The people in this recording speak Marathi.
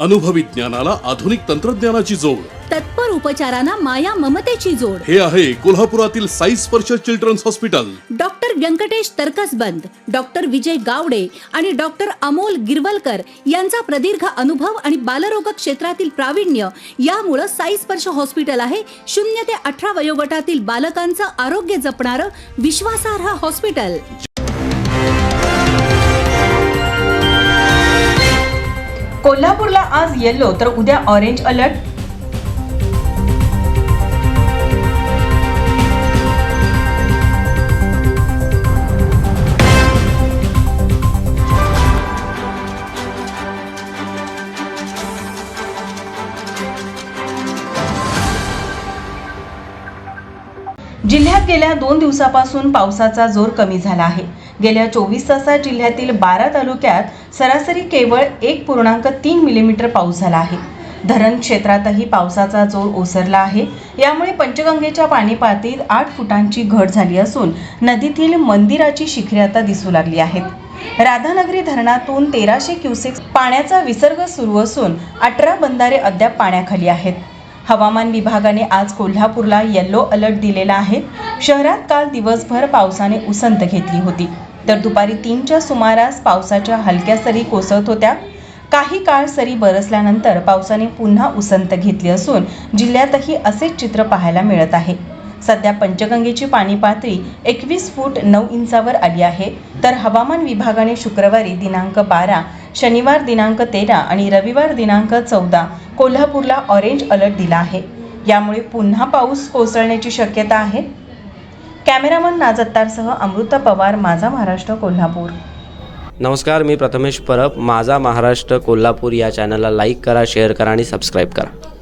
अनुभवी ज्ञानाला आधुनिक तंत्रज्ञानाची जोड, तत्पर उपचारांना माया ममतेची जोड. हे आहे कोल्हापुरातील Sai Sparsh children's hospital. Doctor Venkatesh Taraksaband, doctor Vijay Gawade आणि डॉक्टर अमोल गिरवलकर यांचा प्रदीर्घ अनुभव आणि बालरोग क्षेत्रातील प्रावीण्य यामुळे साई स्पर्श हॉस्पिटल आहे 0 ते 18 वयोगटातील बालकांचं आरोग्य जपणारं विश्वासार्ह हॉस्पिटल. कोल्हापूरला आज येलो तर उद्या ऑरेंज अलर्ट. जिल्ह्यात गेल्या 2 दिवसापासून पावसाचा जोर कमी झाला आहे. गेल्या 24 तासात जिल्ह्यातील 12 तालुक्यात सरासरी केवळ 1.3 मिलीमीटर पाऊस झाला आहे. धरण क्षेत्रातही पावसाचा जोर ओसरला आहे. यामुळे पंचगंगेच्या पाणी पातळीत 8 फुटांची घट झाली असून नदीतील मंदिराची शिखरे आता दिसू लागली आहेत. राधानगरी धरणातून 1300 क्युसेक्स पाण्याचा विसर्ग सुरू असून 18 बंधारे अद्याप पाण्याखाली आहेत. हवामान विभागाने आज कोल्हापूरला येलो अलर्ट दिलेला आहे. शहरात काल दिवसभर पावसाने उसंत घेतली होती, तर दुपारी 3च्या सुमारास पावसाच्या हलक्या सरी कोसळत होत्या. काही काळ सरी बरसल्यानंतर पावसाने पुन्हा उसंत घेतली असून जिल्ह्यातही असेच चित्र पाहायला मिळत आहे. सध्या पंचगंगेची पाणी पातळी 21 फूट 9 इंचावर आली आहे. तर हवामान विभागाने शुक्रवारी दिनांक 12, शनिवार दिनांक 13 आणि रविवार दिनांक 14 कोल्हापूरला ऑरेंज अलर्ट दिला आहे. यामुळे पुन्हा पाऊस कोसळण्याची शक्यता आहे. कॅमेरामन नाजत्तारसह अमृता पवार, माझा महाराष्ट्र, कोल्हापूर. नमस्कार, मी प्रथमेश परब. माझा महाराष्ट्र कोल्हापूर या चॅनलला लाईक करा, शेअर करा आणि सबस्क्राईब करा.